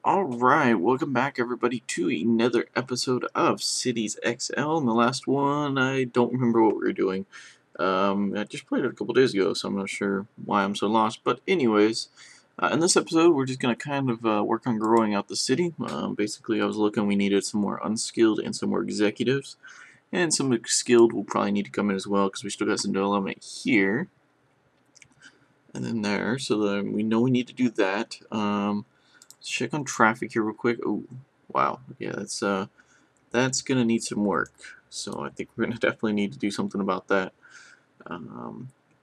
Alright, welcome back everybody to another episode of Cities XL. And the last one, I don't remember what we were doing. I just played it a couple days ago, so I'm not sure why I'm so lost. But anyways, in this episode, we're just going to kind of work on growing out the city. Basically, I was looking, we needed some more unskilled and some more executives. And some skilled will probably need to come in as well, because we still got some development here. And then there, so that we know we need to do that. Let's check on traffic here real quick. Oh, wow. Yeah, that's gonna need some work. So I think we're gonna definitely need to do something about that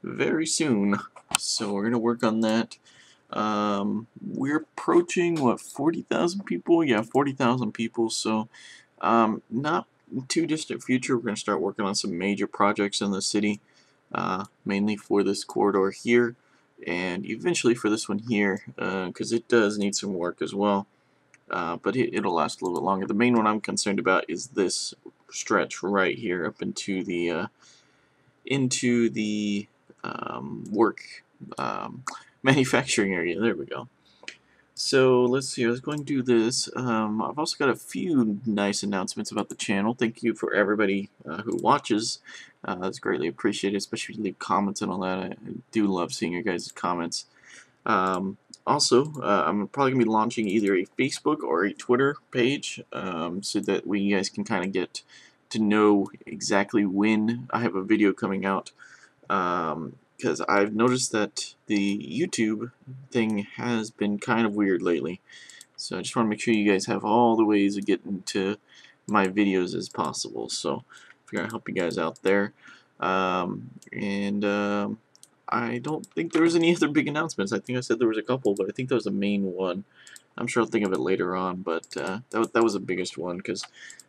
very soon. So we're gonna work on that. We're approaching what 40,000 people? Yeah, 40,000 people. So not too distant future. We're gonna start working on some major projects in the city, mainly for this corridor here, and eventually for this one here, because it does need some work as well. But it'll last a little bit longer. The main one I'm concerned about is this stretch right here up into the work manufacturing area. There we go. So let's see, I was going to do this. I've also got a few nice announcements about the channel. Thank you for everybody who watches. That's greatly appreciated, especially if you leave comments and all that. I do love seeing your guys' comments. Also, I'm probably going to be launching either a Facebook or a Twitter page so that you guys can kind of get to know exactly when I have a video coming out. Because I've noticed that the YouTube thing has been kind of weird lately. So I just want to make sure you guys have all the ways of getting to my videos as possible. So I'm going to help you guys out there. I don't think there was any other big announcements. I think I said there was a couple, but I think that was the main one. I'm sure I'll think of it later on, but that was the biggest one because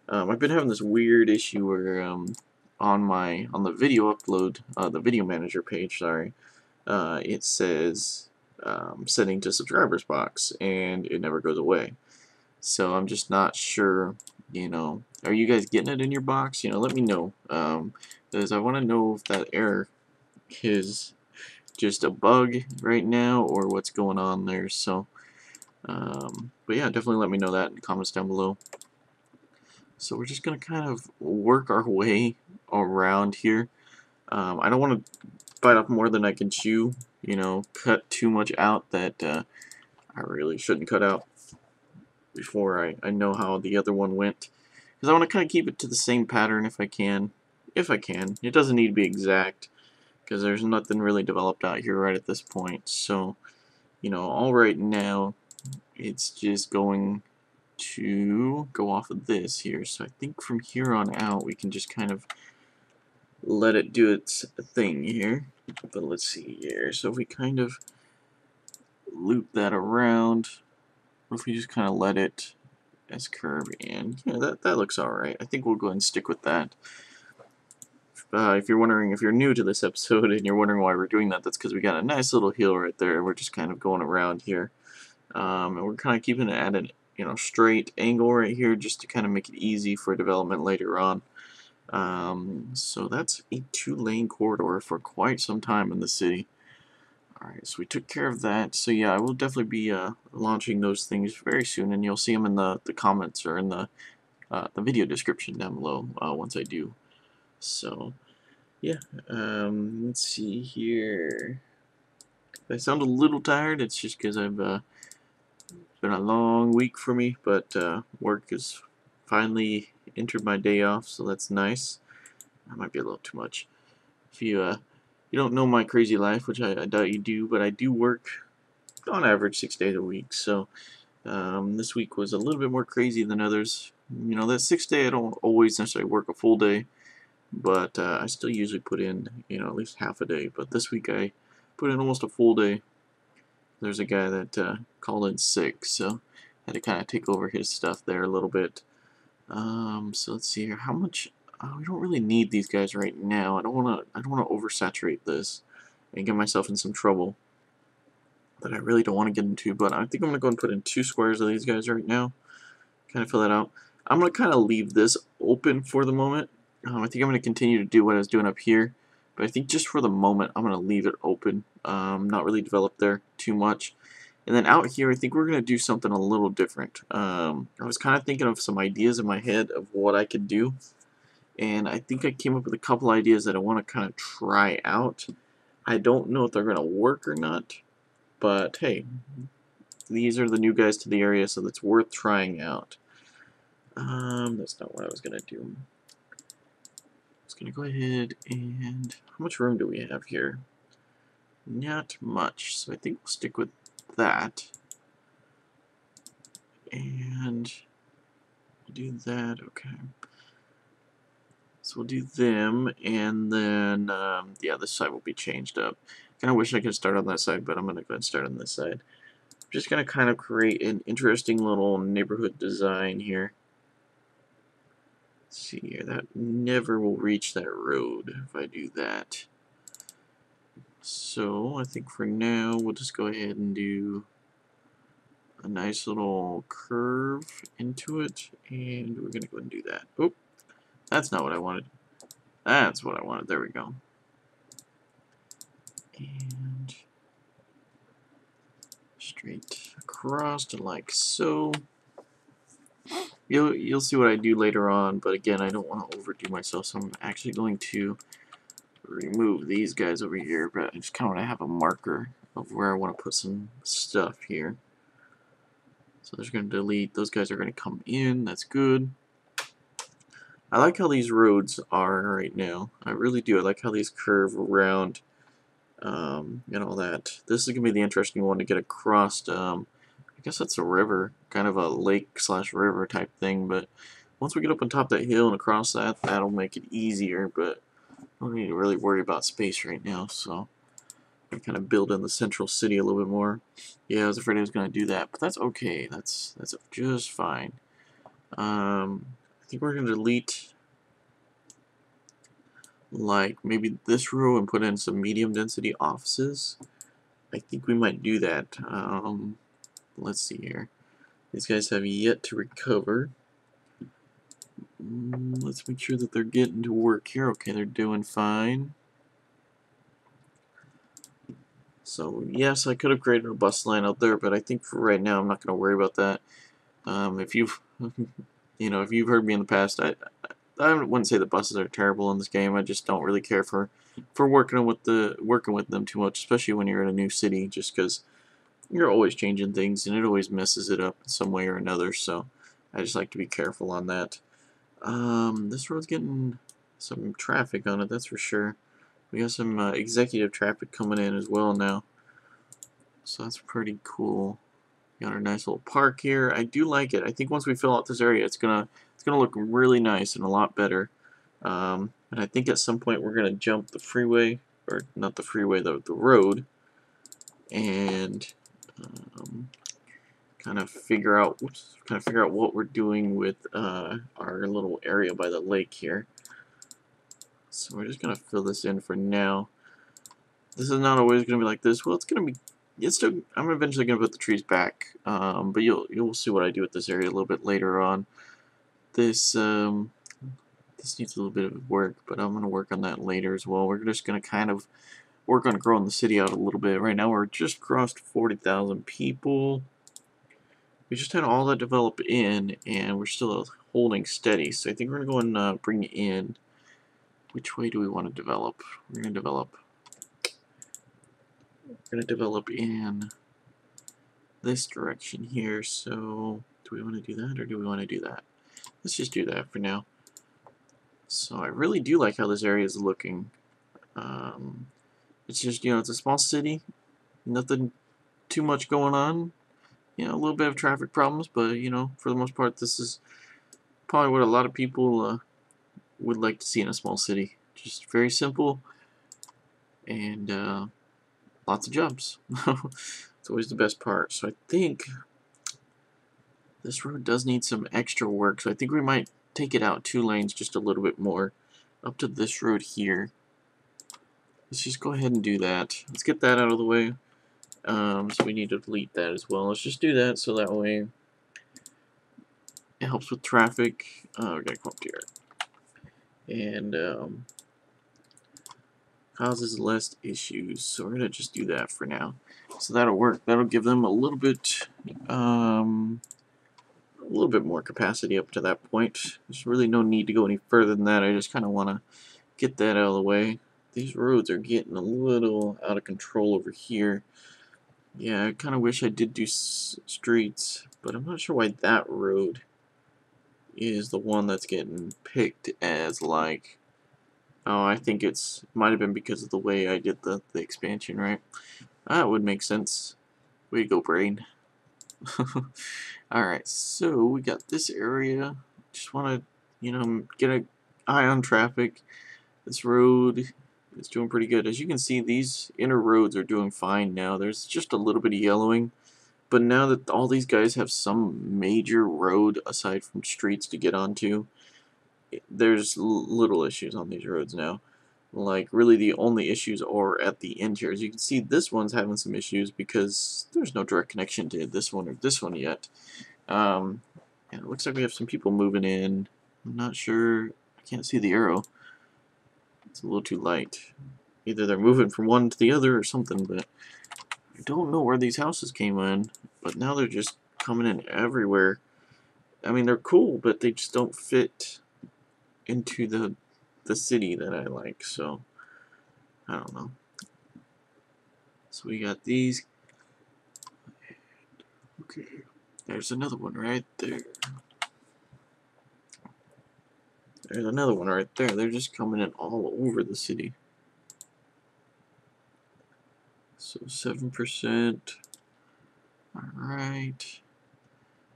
I've been having this weird issue where on the video upload, the video manager page, sorry, it says setting to subscribers box, and it never goes away. So I'm just not sure. Are you guys getting it in your box? Let me know, because I want to know if that error is just a bug right now or what's going on there. So but yeah, definitely let me know that in the comments down below. So we're just gonna kind of work our way around here. I don't want to bite off more than I can chew, cut too much out that I really shouldn't cut out before I know how the other one went, because I want to kind of keep it to the same pattern if I can. It doesn't need to be exact, because there's nothing really developed out here right at this point. So, all right now, it's just going to go off of this here. So I think from here on out, we can just kind of let it do its thing here. But let's see here. So if we kind of loop that around, or if we just kind of let it as curve, and yeah, that looks alright. I think we'll go ahead and stick with that. If you're wondering, if you're new to this episode and you're wondering why we're doing that, that's because we got a nice little hill right there. We're just kind of going around here, and we're kind of keeping it at an straight angle right here, just to kind of make it easy for development later on. So that's a 2-lane corridor for quite some time in the city. Alright, so we took care of that. So yeah, I will definitely be launching those things very soon, and you'll see them in the comments or in the video description down below once I do. So yeah, let's see here. If I sound a little tired, it's just because I've been a long week for me, but work has finally entered my day off, so that's nice. That might be a little too much. If you don't know my crazy life, which I doubt you do, but I do work on average 6 days a week. So this week was a little bit more crazy than others. That 6th day I don't always necessarily work a full day, but I still usually put in at least half a day. But this week I put in almost a full day. There's a guy that called in sick, so I had to kind of take over his stuff there a little bit. So let's see here. How much? We don't really need these guys right now. I don't want to oversaturate this and get myself in some trouble that I really don't want to get into. But I think I'm gonna go and put in 2 squares of these guys right now. Kind of fill that out. I'm gonna kind of leave this open for the moment. I think I'm gonna continue to do what I was doing up here, but I think just for the moment I'm gonna leave it open. Not really develop there too much. And then out here, I think we're going to do something a little different. I was kind of thinking of some ideas in my head of what I could do. And I think I came up with a couple ideas that I want to kind of try out. I don't know if they're going to work or not. But hey, these are the new guys to the area, so that's worth trying out. That's not what I was going to do. I was going to go ahead and... How much room do we have here? Not much, so I think we'll stick with that. And do that, okay. So we'll do them, and then, yeah, this side will be changed up. Kind of wish I could start on that side, but I'm going to go ahead and start on this side. I'm just going to kind of create an interesting little neighborhood design here. Let's see here, that never will reach that road if I do that. So I think for now we'll just go ahead and do a nice little curve into it, and we're going to go ahead and do that. Oh, that's not what I wanted. That's what I wanted. There we go. And straight across like so. You'll see what I do later on, but again, I don't want to overdo myself, so I'm actually going to remove these guys over here, but I just kind of want to have a marker of where I want to put some stuff here. So they're going to delete. Those guys are going to come in. That's good. I like how these roads are right now. I really do. I like how these curve around and all that. This is going to be the interesting one to get across. I guess that's a river, kind of a lake/river type thing, but once we get up on top of that hill and across that, that'll make it easier, but I don't need to really worry about space right now, so I kind of build in the central city a little bit more. Yeah, I was afraid I was going to do that, but that's okay. That's just fine. I think we're going to delete like maybe this row and put in some medium density offices. I think we might do that. Let's see here. These guys have yet to recover. Let's make sure that they're getting to work here. Okay, they're doing fine. So yes, I could have created a bus line out there, but I think for right now I'm not going to worry about that. If you've, if you've heard me in the past, I wouldn't say the buses are terrible in this game. I just don't really care for working with them too much, especially when you're in a new city, just because you're always changing things and it always messes it up in some way or another. So I just like to be careful on that. This road's getting some traffic on it, that's for sure. We got some executive traffic coming in as well now, so that's pretty cool. Got our nice little park here. I do like it. I think once we fill out this area, it's gonna look really nice and a lot better. And I think at some point we're gonna jump the freeway, or not the freeway, the road, and kind of figure out what we're doing with our little area by the lake here. So we're just gonna fill this in for now. This is not always gonna be like this. Well, I'm eventually gonna put the trees back, but you'll see what I do with this area a little bit later on. This needs a little bit of work, but I'm gonna work on that later as well. We're just gonna kind of work on growing the city out a little bit. Right now we're just crossed 40,000 people. We just had all that develop in, and we're still holding steady. So I think we're gonna go and bring in. Which way do we want to develop? We're gonna develop in this direction here. So do we want to do that, or do we want to do that? Let's just do that for now. So I really do like how this area is looking. It's just, it's a small city, nothing too much going on. A little bit of traffic problems, but for the most part, this is probably what a lot of people would like to see in a small city. Just very simple and lots of jobs. It's always the best part. So I think this road does need some extra work, so I think we might take it out 2 lanes just a little bit more up to this road here. Let's just go ahead and do that. Let's get that out of the way. So we need to delete that as well. Let's just do that so that way it helps with traffic. We gotta come up here. And causes less issues. So we're gonna just do that for now. So that'll work. That'll give them a little bit more capacity up to that point. There's really no need to go any further than that. I just kind of want to get that out of the way. These roads are getting a little out of control over here. Yeah, I kind of wish I did do streets, but I'm not sure why that road is the one that's getting picked as like, oh, I think it's might have been because of the way I did the expansion, right? That would make sense. Way to go, brain. Alright, so we got this area. Just want to, get an eye on traffic. This road is doing pretty good. As you can see, these inner roads are doing fine now. There's just a little bit of yellowing. But now that all these guys have some major road aside from streets to get onto, there's little issues on these roads now. Like, really the only issues are at the end here. As you can see, this one's having some issues because there's no direct connection to this one or this one yet. Yeah, it looks like we have some people moving in. I'm not sure. I can't see the arrow. It's a little too light. Either they're moving from one to the other or something, but I don't know where these houses came in. But now they're just coming in everywhere. I mean, they're cool, but they just don't fit into the city that I like, so I don't know. So we got these. Okay, there's another one right there. There's another one right there. They're just coming in all over the city. So 7%. Alright.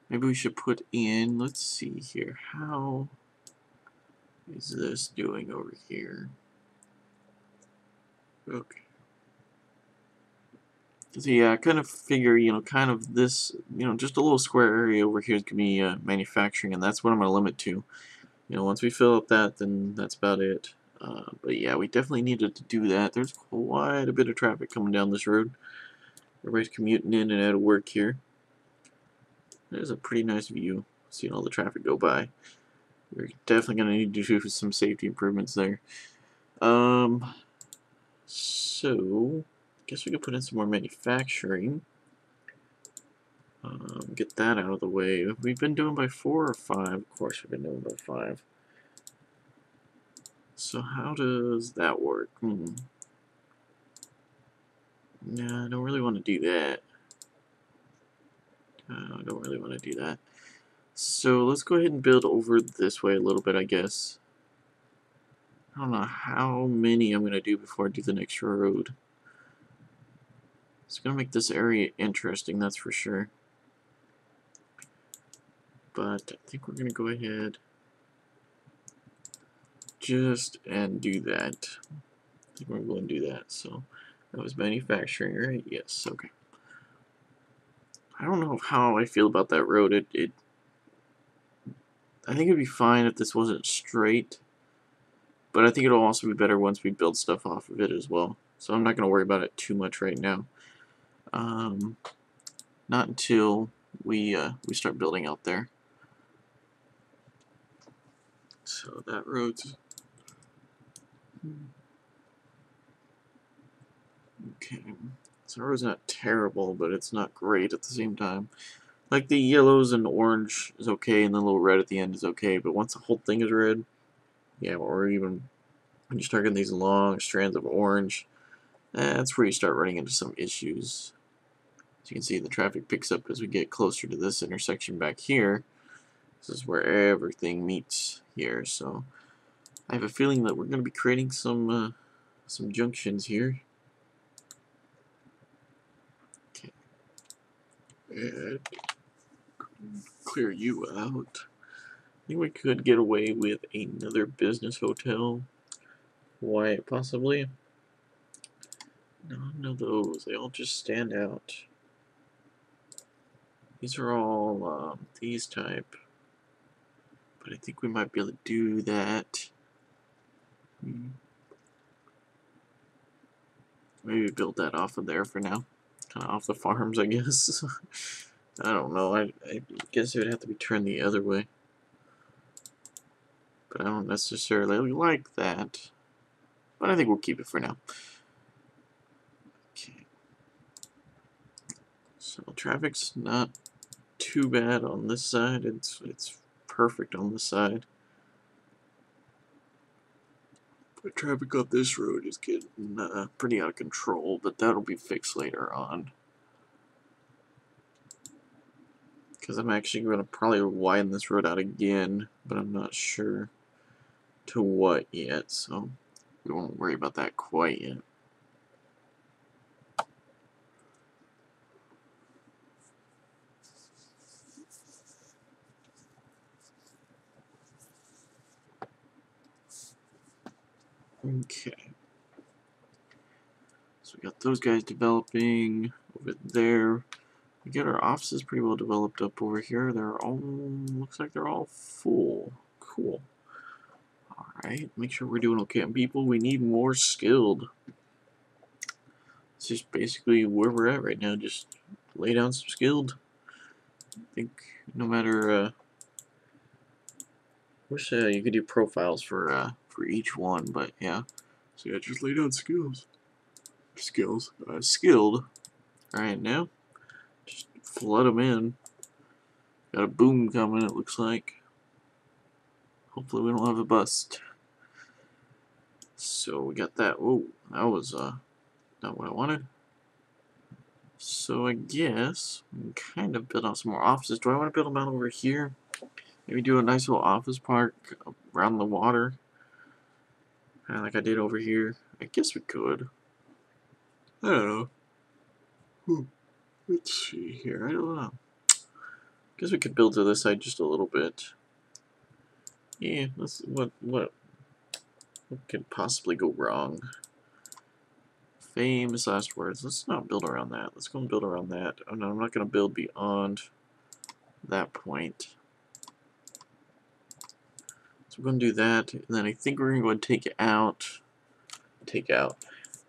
Maybe we should put in, let's see here, how is this doing over here? Okay. So yeah, I kind of figure, kind of this, just a little square area over here is going to be manufacturing, and that's what I'm going to limit to. Once we fill up that, then that's about it. But yeah, we definitely needed to do that. There's quite a bit of traffic coming down this road. Everybody's commuting in and out of work here. There's a pretty nice view, seeing all the traffic go by. We're definitely going to need to do some safety improvements there. So, I guess we could put in some more manufacturing. Get that out of the way. We've been doing by 4 or 5. Of course, we've been doing by 5. So how does that work? Nah, I don't really want to do that. I don't really want to do that. So let's go ahead and build over this way a little bit, I guess. I don't know how many I'm going to do before I do the next road. It's going to make this area interesting, that's for sure. But I think we're going to go ahead and do that. I think we're going to do that. So that was manufacturing, right? Yes, okay. I don't know how I feel about that road. I think it'd be fine if this wasn't straight, but I think it'll also be better once we build stuff off of it as well. So I'm not going to worry about it too much right now. Not until we start building out there. So that road's okay. So the road's not terrible, but it's not great at the same time. Like the yellows and orange is okay, and the little red at the end is okay, but once the whole thing is red, yeah, or even when you start getting these long strands of orange, that's where you start running into some issues. As you can see, the traffic picks up as we get closer to this intersection back here. This is where everything meets here, so I have a feeling that we're going to be creating some junctions here. Okay. And clear you out. I think we could get away with another business hotel. Why, possibly? None of those. They all just stand out. These are all these type. But I think we might be able to do that. Maybe build that off of there for now. Kind of off the farms, I guess. I don't know. I guess it would have to be turned the other way. But I don't necessarily like that. But I think we'll keep it for now. Okay. So traffic's not too bad on this side. It's perfect on this side. But traffic on this road is getting pretty out of control, but that'll be fixed later on. Because I'm actually going to probably widen this road out again, but I'm not sure to what yet, so we won't worry about that quite yet. Okay. So we got those guys developing over there. We get our offices pretty well developed up over here. They're all, looks like they're all full. Cool. Alright, make sure we're doing okay. And people, we need more skilled. It's just basically where we're at right now. Just lay down some skilled. I think no matter, wish you could do profiles for each one, but yeah. So yeah, just lay down skills. Skilled. Alright, now just flood them in. Got a boom coming, it looks like. Hopefully we don't have a bust. So we got that. Whoa, that was not what I wanted. So I guess we can kind of build out some more offices. Do I want to build them out over here? Maybe do a nice little office park around the water. Kind of like I did over here. I guess we could. I don't know. Let's see here. I don't know. I guess we could build to this side just a little bit. Yeah, let's, what could possibly go wrong? Famous last words. Let's not build around that. Let's go and build around that. Oh no, I'm not going to build beyond that point. So we're going to do that, and then I think we're going to go and take out. Take out.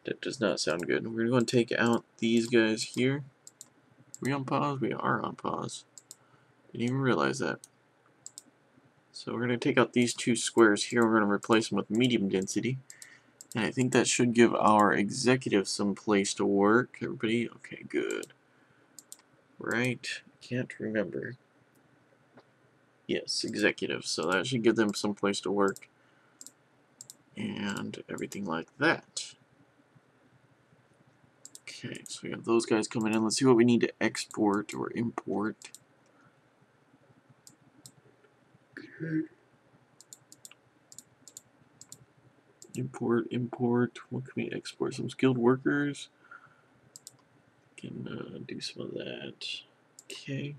That does not sound good. We're going to take out these guys here. Are we on pause? We are on pause. Didn't even realize that. So we're going to take out these two squares here. We're going to replace them with medium density. And I think that should give our executive some place to work. Everybody? Okay, good. Right? Can't remember. Yes, executive. So that should give them some place to work. And everything like that. Okay, so we have those guys coming in. Let's see what we need to export or import. Okay. Import. What can we export? Some skilled workers. Can do some of that. Okay.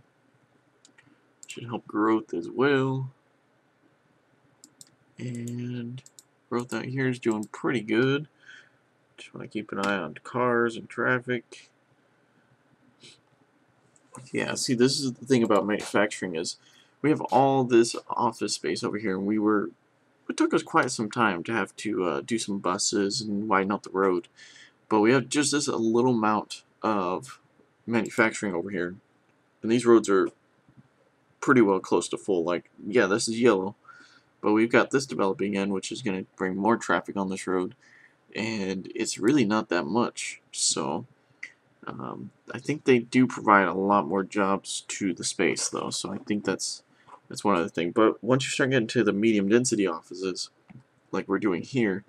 Should help growth as well. And growth out here is doing pretty good. Just want to keep an eye on cars and traffic. Yeah, see, this is the thing about manufacturing is we have all this office space over here, and it took us quite some time to have to do some buses and widen out the road. But we have just this a little amount of manufacturing over here. And these roads are pretty well close to full. Like, yeah, this is yellow. But we've got this developing in, which is going to bring more traffic on this road. And it's really not that much. So I think they do provide a lot more jobs to the space, though. So I think that's one other thing. But once you start getting to the medium density offices, like we're doing here,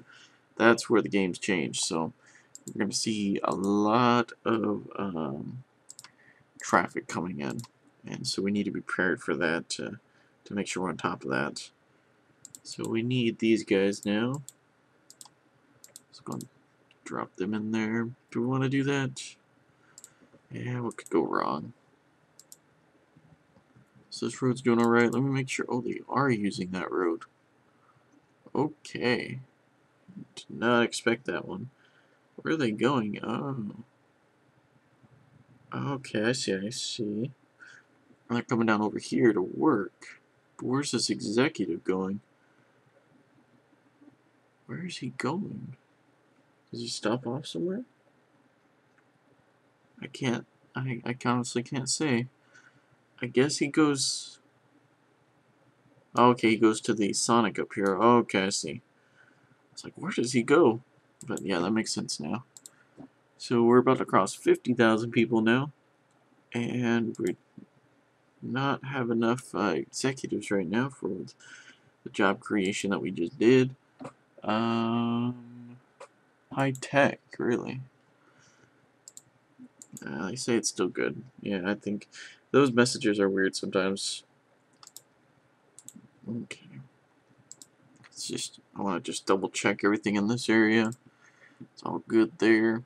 that's where the game's changed. So we're going to see a lot of traffic coming in. And so we need to be prepared for that to make sure we're on top of that. So we need these guys now. Let's go and drop them in there. Do we want to do that? Yeah, what could go wrong? So this road's doing alright. Let me make sure. Oh, they are using that road. Okay. Did not expect that one. Where are they going? Oh. Okay, I see. They're coming down over here to work. But where's this executive going? Where is he going? Does he stop off somewhere? I honestly can't say. I guess he goes... Okay, he goes to the Sonic up here. Okay, I see. It's like, where does he go? But yeah, that makes sense now. So we're about to cross 50,000 people now. and we not have enough executives right now for the job creation that we just did. High tech, really. They say it's still good. Yeah, I think those messages are weird sometimes. Okay. It's just, I want to just double check everything in this area. It's all good there.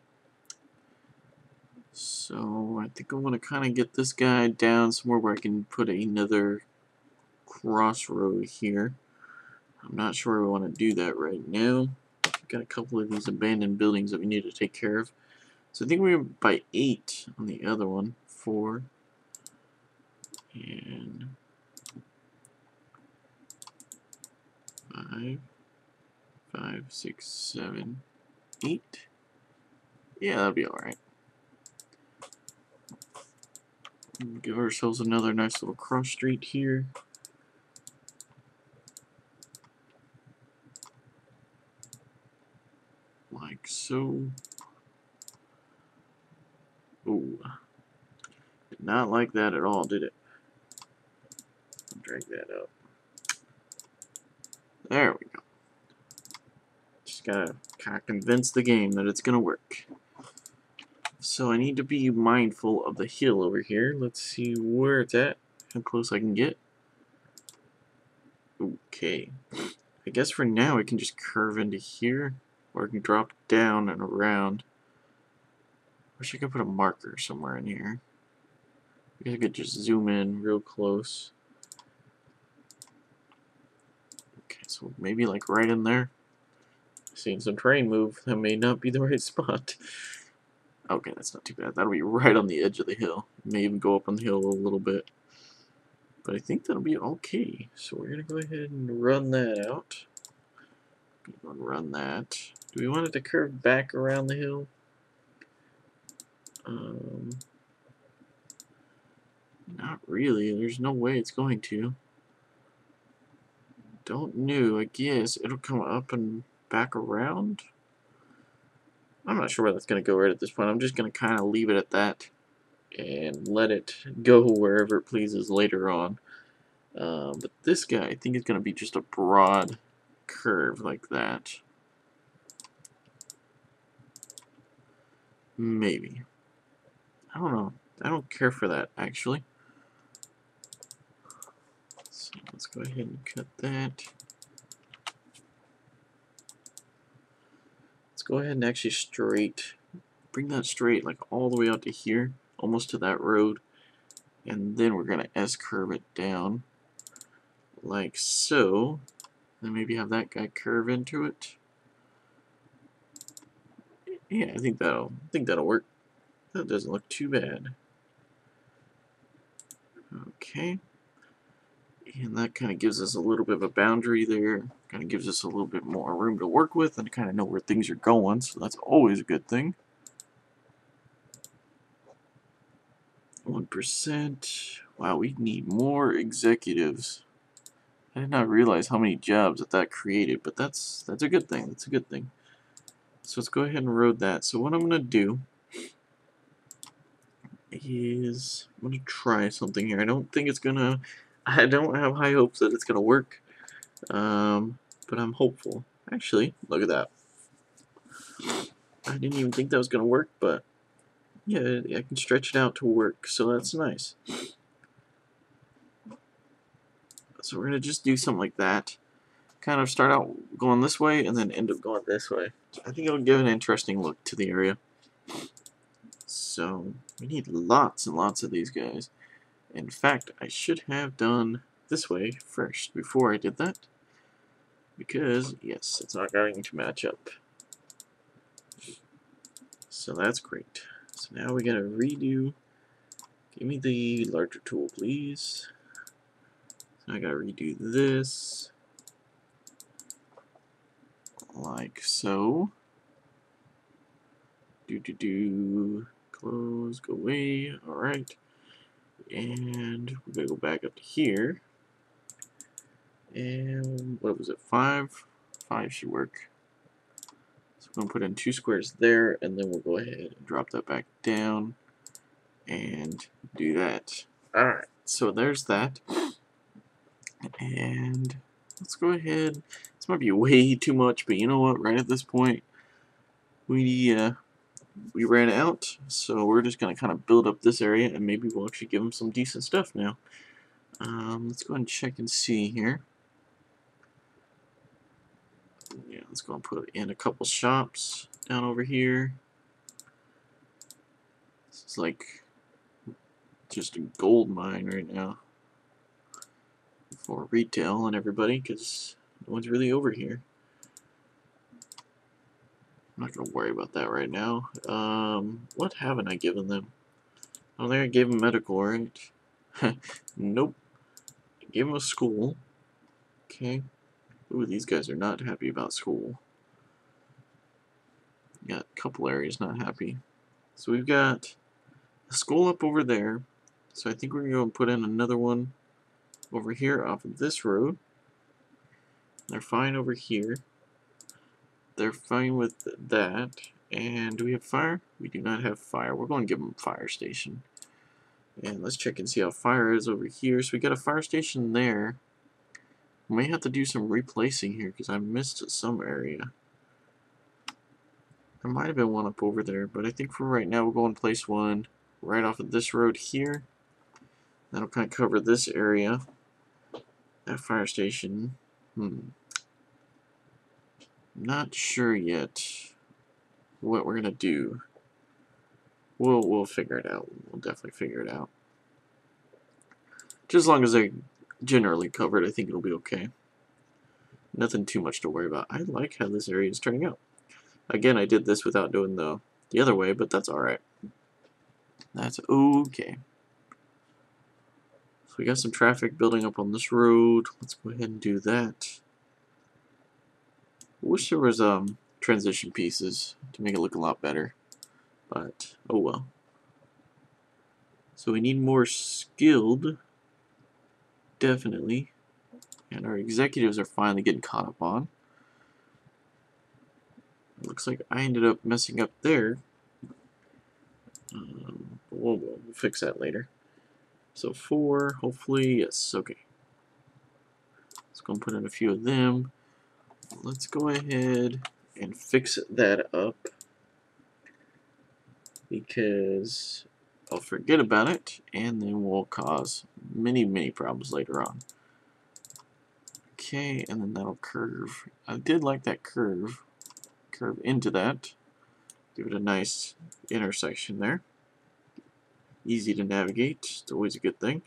So I think I want to kind of get this guy down somewhere where I can put another crossroad here. I'm not sure we want to do that right now. We've got a couple of these abandoned buildings that we need to take care of. So I think we were by 8 on the other one. 4 and 5, 5, 6, 7, 8. Yeah, that'll be alright. Give ourselves another nice little cross street here. Like so. Ooh. Did not like that at all, did it? Drag that up. There we go. Just gotta kind of convince the game that it's gonna work. So I need to be mindful of the hill over here. Let's see where it's at, how close I can get. Okay. I guess for now I can just curve into here, or I can drop down and around. Wish I could put a marker somewhere in here. I guess I could just zoom in real close. Okay, so maybe like right in there. Seeing some terrain move, that may not be the right spot. Okay, that's not too bad. That'll be right on the edge of the hill. May even go up on the hill a little bit. But I think that'll be okay. So we're going to go ahead and run that out. Run that. Do we want it to curve back around the hill? Not really. There's no way it's going to. Don't know. I guess it'll come up and back around. I'm not sure where that's going to go right at this point. I'm just going to kind of leave it at that and let it go wherever it pleases later on. But this guy, I think, is going to be just a broad curve like that. Maybe. I don't know. I don't care for that, actually. So let's go ahead and cut that. Let's go ahead and actually bring that straight like all the way out to here, almost to that road. And then we're going to S-curve it down like so. Then maybe have that guy curve into it. Yeah, I think that'll work. That doesn't look too bad. Okay. And that kind of gives us a little bit of a boundary there. Kind of gives us a little bit more room to work with and kind of know where things are going. So that's always a good thing. 1%. Wow, we need more executives. I did not realize how many jobs that created, but that's a good thing. That's a good thing. So let's go ahead and road that. So what I'm going to do is I'm going to try something here. I don't think it's going to... I don't have high hopes that it's going to work, but I'm hopeful. Actually, look at that. I didn't even think that was going to work, but yeah, I can stretch it out to work, so that's nice. So we're going to just do something like that. Kind of start out going this way and then end up going this way. I think it'll give an interesting look to the area. So we need lots and lots of these guys. In fact, I should have done this way first before I did that. Because, yes, it's not going to match up. So that's great. So now we gotta redo. Give me the larger tool, please. So I gotta redo this. Like so. Close, go away. Alright. And we're gonna go back up to here. And what was it? 5? 5 should work. So I'm going to put in 2 squares there, and then we'll go ahead and drop that back down. and do that. Alright, so there's that. And let's go ahead. This might be way too much, but you know what? Right at this point, we ran out, so we're just gonna kind of build up this area, and maybe we'll actually give them some decent stuff now. Let's go ahead and check and see here. Yeah, let's go and put in a couple shops down over here. This is like just a gold mine right now for retail and everybody, because no one's really over here. I'm not gonna worry about that right now. What haven't I given them? Oh, there I gave them medical, right? Nope. I gave them a school. Okay. Ooh, these guys are not happy about school. Got a couple areas not happy. So we've got a school up over there. So I think we're going to go and put in another one over here off of this road. They're fine over here. They're fine with that. And do we have fire? We do not have fire. We're going to give them a fire station. And let's check and see how fire is over here. So we got a fire station there. We may have to do some replacing here because I missed some area. There might have been one up over there, but I think for right now we'll go and place one right off of this road here. That'll kind of cover this area. That fire station. Not sure yet what we're gonna do. We'll figure it out. We'll definitely figure it out. Just as long as they're generally covered, I think it'll be okay. Nothing too much to worry about. I like how this area is turning out. Again, I did this without doing the other way, but that's alright. That's okay. So we got some traffic building up on this road. Let's go ahead and do that. I wish there was transition pieces to make it look a lot better, but oh well. So we need more skilled, definitely, and our executives are finally getting caught up on. It looks like I ended up messing up there. We'll fix that later. So 4, hopefully, yes, okay. Let's go and put in a few of them. Let's go ahead and fix that up because I'll forget about it and then we'll cause many problems later on. Okay, and then that'll curve. I did like that curve. Curve into that. Give it a nice intersection there. Easy to navigate. It's always a good thing.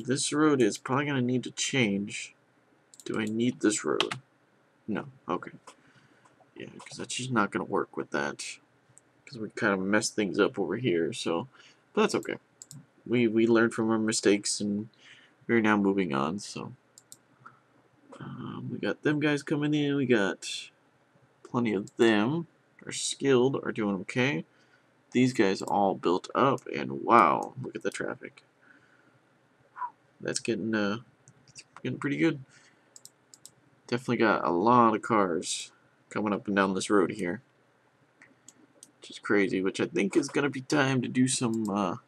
This road is probably going to need to change. Do I need this road? No. Okay. Yeah, because that's just not going to work with that. Because we kind of messed things up over here. So, but that's okay. We learned from our mistakes and we're now moving on. So, we got them guys coming in. We got plenty of them. Are skilled. Are doing okay. These guys all built up, and wow, look at the traffic. That's getting pretty good. Definitely got a lot of cars coming up and down this road here, which is crazy. Which I think is gonna be time to do some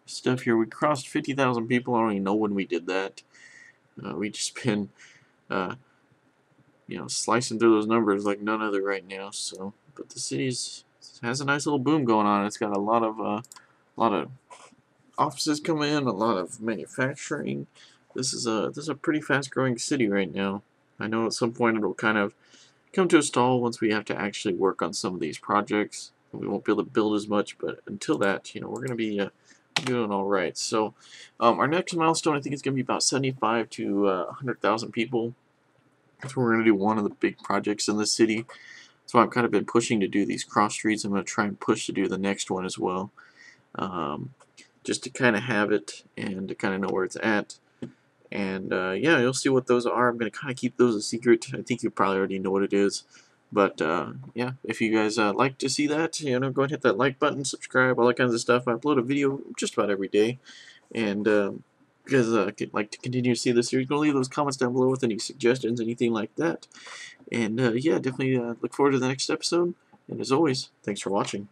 stuff here. We crossed 50,000 people. I don't even know when we did that. We just been you know, slicing through those numbers like none other right now. So, but the city's has a nice little boom going on. It's got a lot of offices coming in, a lot of manufacturing. This is a pretty fast growing city right now. I know at some point it'll kind of come to a stall once we have to actually work on some of these projects. We won't be able to build as much, but until that, you know, we're going to be doing all right. So our next milestone, I think, is going to be about 75 to 100,000 people. That's where we're going to do one of the big projects in the city. So I've kind of been pushing to do these cross streets. I'm going to try and push to do the next one as well. Just to kind of have it and to kind of know where it's at. And yeah, you'll see what those are. I'm going to kind of keep those a secret. I think you probably already know what it is. But yeah, if you guys like to see that, you know, go ahead and hit that like button, subscribe, all that kinds of stuff. I upload a video just about every day. And if you guys like to continue to see this series, go leave those comments down below with any suggestions, anything like that. And yeah, definitely look forward to the next episode. And as always, thanks for watching.